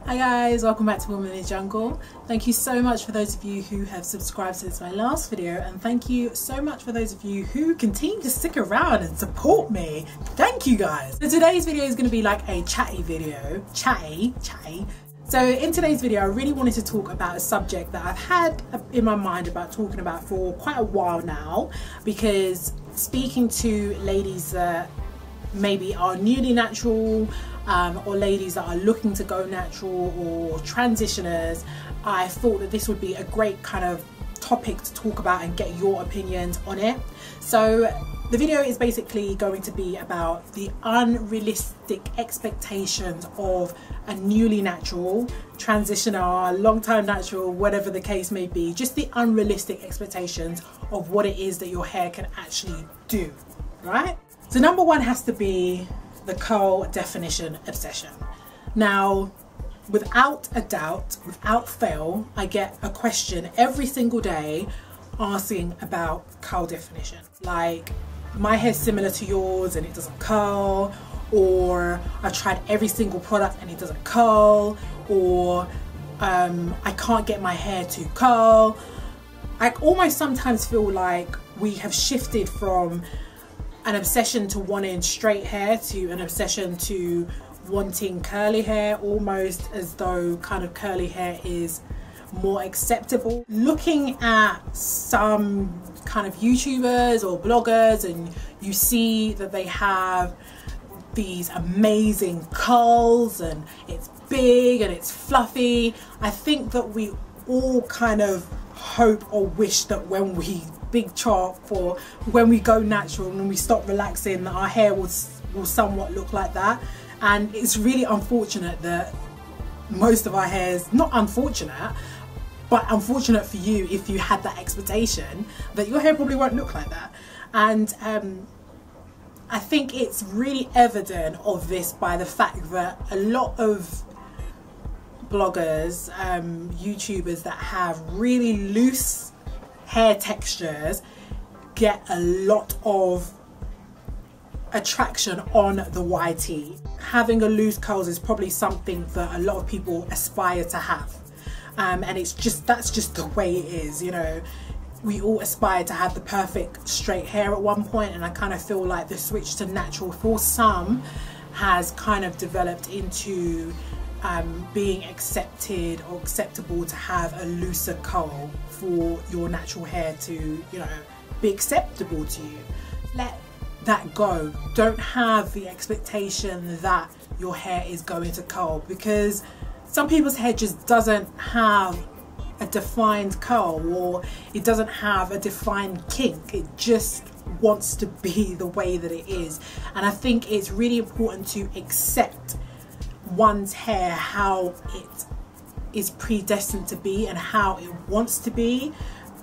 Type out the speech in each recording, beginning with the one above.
Hi guys, welcome back to Woman in the Jungle. Thank you so much for those of you who have subscribed since my last video, and thank you so much for those of you who continue to stick around and support me. Thank you guys. So today's video is going to be like a chatty video, chatty. So in today's video I really wanted to talk about a subject that I've had in my mind about talking about for quite a while now, because speaking to ladies that maybe are newly natural, or ladies that are looking to go natural, or transitioners, I thought that this would be a great kind of topic to talk about and get your opinions on it. So the video is basically going to be about the unrealistic expectations of a newly natural, transitioner, long-time natural, whatever the case may be, just the unrealistic expectations of what it is that your hair can actually do, right? So number one has to be the curl definition obsession. Now, without a doubt, without fail, I get a question every single day asking about curl definition. Like, my hair's similar to yours and it doesn't curl, or I've tried every single product and it doesn't curl, or I can't get my hair to curl. I almost sometimes feel like we have shifted from an obsession to wanting straight hair to an obsession to wanting curly hair, almost as though kind of curly hair is more acceptable. Looking at some kind of YouTubers or bloggers, and you see that they have these amazing curls and it's big and it's fluffy, I think that we all kind of hope or wish that when we big chalk for when we go natural and we stop relaxing, that our hair will somewhat look like that. And it's really unfortunate that most of our hairs, not unfortunate, but unfortunate for you if you had that expectation, that your hair probably won't look like that. And I think it's really evident of this by the fact that a lot of bloggers, YouTubers that have really loose hair textures get a lot of attraction on the YT. Having a loose curls is probably something that a lot of people aspire to have, and that's just the way it is, you know. We all aspire to have the perfect straight hair at one point, and I kind of feel like the switch to natural for some has kind of developed into being accepted or acceptable to have a looser curl for your natural hair to, you know, be acceptable to you. Let that go. Don't have the expectation that your hair is going to curl, because some people's hair just doesn't have a defined curl, or it doesn't have a defined kink. It just wants to be the way that it is. And I think it's really important to accept one's hair how it is predestined to be and how it wants to be.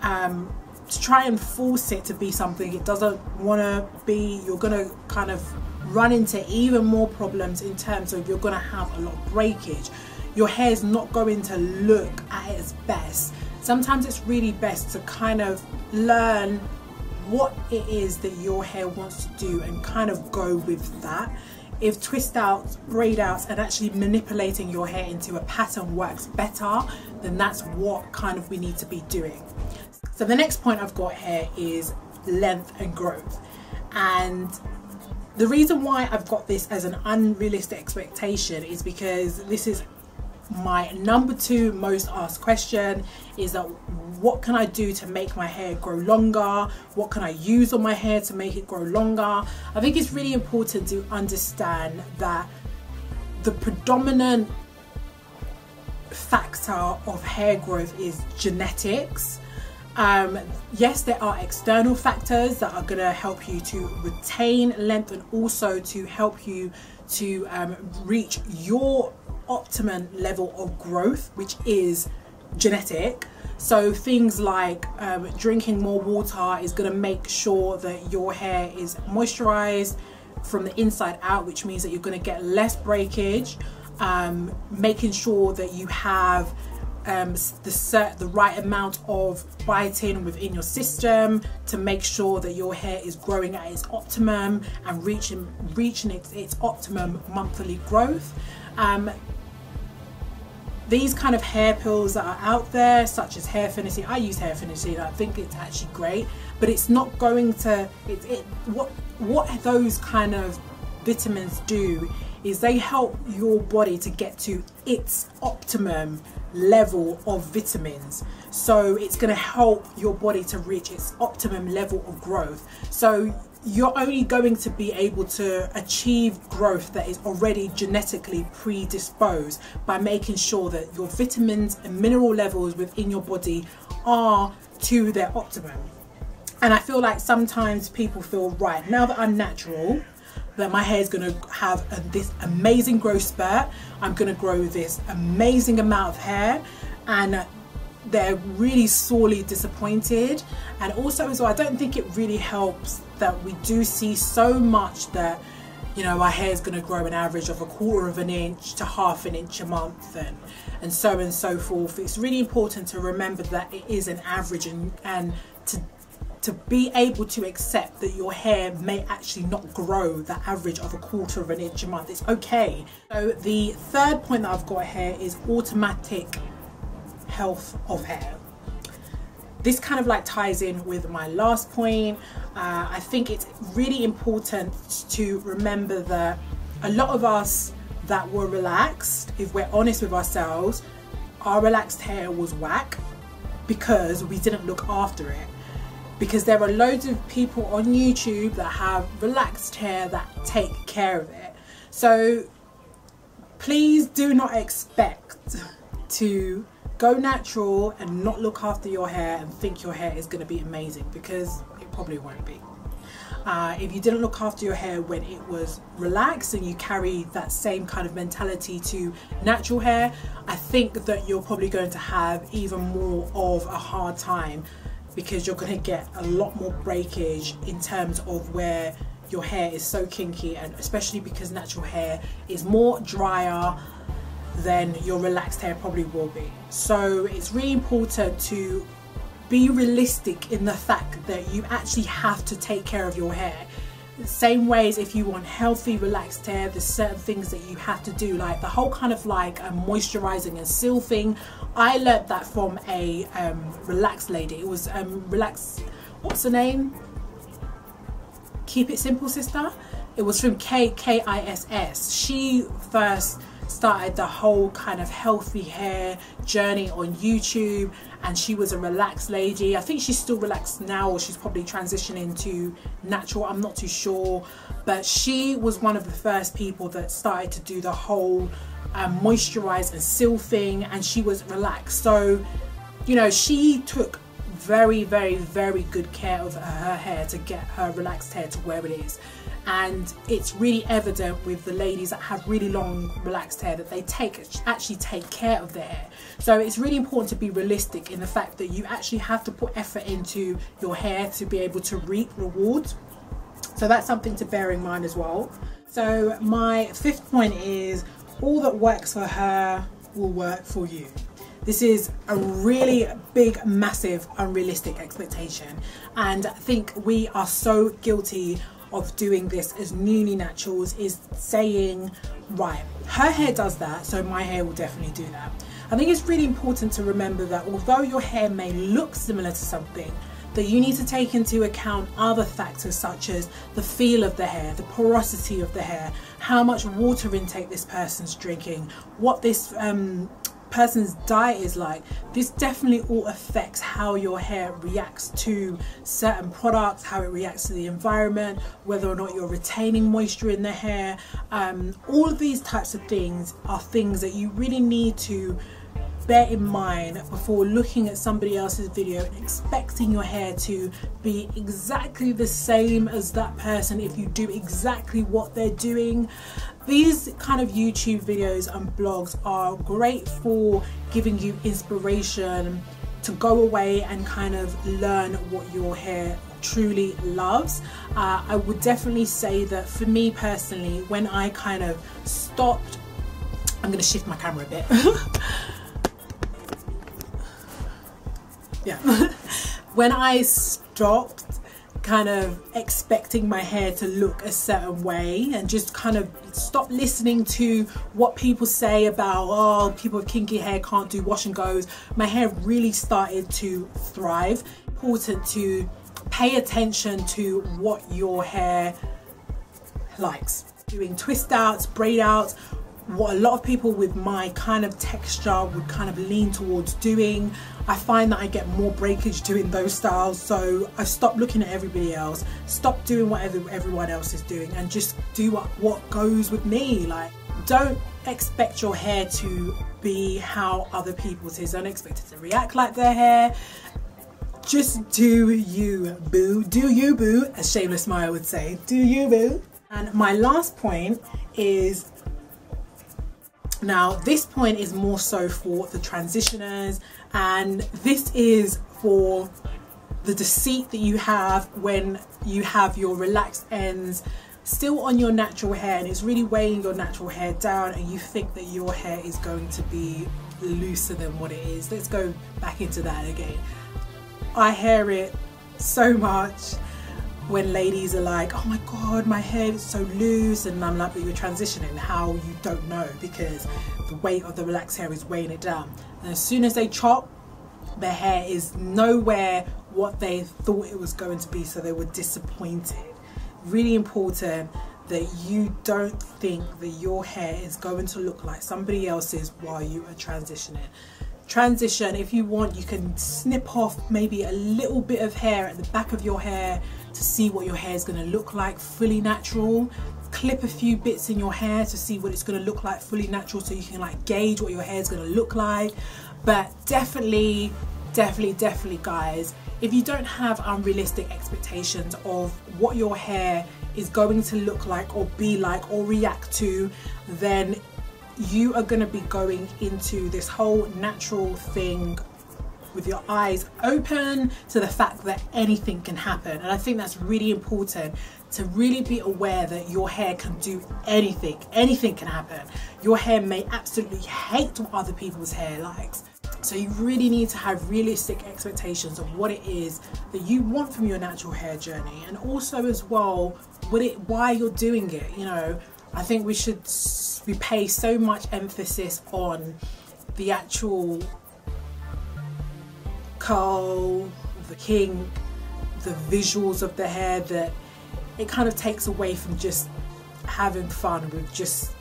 To try and force it to be something it doesn't want to be, you're going to kind of run into even more problems in terms of you're going to have a lot of breakage. Your hair is not going to look at its best. Sometimes it's really best to kind of learn what it is that your hair wants to do and kind of go with that. If twist outs, braid outs, and actually manipulating your hair into a pattern works better, then that's what kind of we need to be doing. So the next point I've got here is length and growth. And the reason why I've got this as an unrealistic expectation is because this is my number 2 most asked question, is that what can I do to make my hair grow longer? What can I use on my hair to make it grow longer? I think it's really important to understand that the predominant factor of hair growth is genetics. Yes, there are external factors that are going to help you to retain length and also to help you to reach your optimum level of growth, which is genetic. So things like drinking more water is going to make sure that your hair is moisturized from the inside out, which means that you're going to get less breakage. Making sure that you have the right amount of biotin within your system to make sure that your hair is growing at its optimum and reaching its optimum monthly growth. these kind of hair pills that are out there, such as hair finishing, I use hair finishing, I think it's actually great, but it's not going to, what those kind of vitamins do is they help your body to get to its optimum level of vitamins. So it's going to help your body to reach its optimum level of growth. So you're only going to be able to achieve growth that is already genetically predisposed by making sure that your vitamins and mineral levels within your body are to their optimum. And I feel like sometimes people feel, right, now that I'm natural, that my hair is going to have this amazing growth spurt, I'm going to grow this amazing amount of hair, and they're really sorely disappointed. And also as well, I don't think it really helps that we do see so much that, you know, our hair is going to grow an average of 1/4 of an inch to 1/2 inch a month, and so on and so forth. It's really important to remember that it is an average, and to be able to accept that your hair may actually not grow the average of 1/4 of an inch a month. It's okay. So the third point that I've got here is automatic health of hair. This kind of like ties in with my last point. I think it's really important to remember that a lot of us that were relaxed, if we're honest with ourselves, our relaxed hair was whack because we didn't look after it. Because there are loads of people on YouTube that have relaxed hair that take care of it. So please do not expect to go natural and not look after your hair and think your hair is going to be amazing, because it probably won't be. If you didn't look after your hair when it was relaxed and you carry that same kind of mentality to natural hair, I think that you're probably going to have even more of a hard time, because you're going to get a lot more breakage in terms of where your hair is so kinky, and especially because natural hair is more drier than your relaxed hair probably will be. So it's really important to be realistic in the fact that you actually have to take care of your hair. The same way as if you want healthy relaxed hair, there's certain things that you have to do, like the whole kind of like moisturizing and seal thing. I learned that from a relaxed lady. It was relax, what's the name? Keep It Simple Sister. It was from KISS. She first started the whole kind of healthy hair journey on YouTube, and she was a relaxed lady. I think she's still relaxed now, or she's probably transitioning to natural, I'm not too sure, but she was one of the first people that started to do the whole moisturize and seal thing, and she was relaxed. So, you know, she took very, very, very good care of her hair to get her relaxed hair to where it is. And it's really evident with the ladies that have really long relaxed hair that they actually take care of their hair. So it's really important to be realistic in the fact that you actually have to put effort into your hair to be able to reap rewards. So that's something to bear in mind as well. So my fifth point is, all that works for her will work for you. This is a really big, massive, unrealistic expectation. And I think we are so guilty of doing this as newly naturals, is saying, right, her hair does that, so my hair will definitely do that. I think it's really important to remember that although your hair may look similar to something, that you need to take into account other factors such as the feel of the hair, the porosity of the hair, how much water intake this person's drinking, what this person's diet is like. This definitely all affects how your hair reacts to certain products, how it reacts to the environment, whether or not you're retaining moisture in the hair. All of these types of things are things that you really need to bear in mind before looking at somebody else's video and expecting your hair to be exactly the same as that person if you do exactly what they're doing. These kind of YouTube videos and blogs are great for giving you inspiration to go away and kind of learn what your hair truly loves. I would definitely say that for me personally, when I kind of stopped, I'm going to shift my camera a bit. Yeah. When I stopped kind of expecting my hair to look a certain way, and just kind of stop listening to what people say about, oh, people with kinky hair can't do wash and goes. My hair really started to thrive. Important to pay attention to what your hair likes. Doing twist outs, braid outs, what a lot of people with my kind of texture would kind of lean towards doing. I find that I get more breakage doing those styles, so I stopped looking at everybody else, stop doing whatever everyone else is doing, and just do what goes with me. Like, don't expect your hair to be how other people's is. Don't expect it to react like their hair. Just do you, boo. Do you, boo, as Shameless Maya would say. Do you, boo. And my last point is, now this point is more so for the transitioners, and this is for the deceit that you have when you have your relaxed ends still on your natural hair, and it's really weighing your natural hair down, and you think that your hair is going to be looser than what it is. Let's go back into that again. I hear it so much when ladies are like, oh my god, my hair is so loose, and I'm like, but you're transitioning. How? You don't know, because the weight of the relaxed hair is weighing it down, and as soon as they chop, their hair is nowhere what they thought it was going to be, so they were disappointed. Really important that you don't think that your hair is going to look like somebody else's while you are transitioning. Transition, if you want, you can snip off maybe a little bit of hair at the back of your hair to see what your hair is going to look like fully natural. Clip a few bits in your hair to see what it's going to look like fully natural, so you can like gauge what your hair is going to look like. But definitely guys, if you don't have unrealistic expectations of what your hair is going to look like or be like or react to, then you are going to be going into this whole natural thing with your eyes open to the fact that anything can happen. And I think that's really important, to really be aware that your hair can do anything. Anything can happen. Your hair may absolutely hate what other people's hair likes. So you really need to have realistic expectations of what it is that you want from your natural hair journey, and also as well why you're doing it. You know, I think we pay so much emphasis on the actual curl, the kink, the visuals of the hair, that it kind of takes away from just having fun with just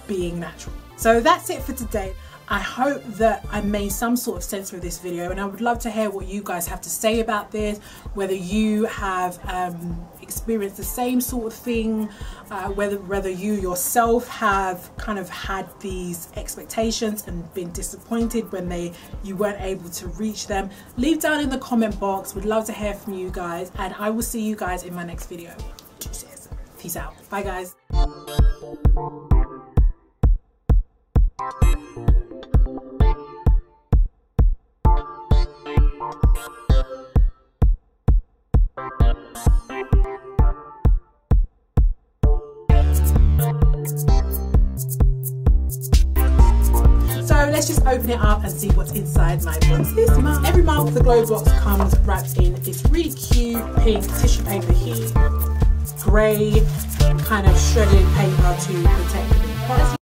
being natural. So that's it for today. I hope that I made some sort of sense with this video, and I would love to hear what you guys have to say about this, whether you have experienced the same sort of thing, whether you yourself have kind of had these expectations and been disappointed when you weren't able to reach them. Leave down in the comment box. Would love to hear from you guys, and I will see you guys in my next video. Peace out. Bye guys. Let's just open it up and see what's inside my box this month. Every month the glow box comes wrapped in this really cute pink tissue paper here, grey kind of shredded paper to protect me.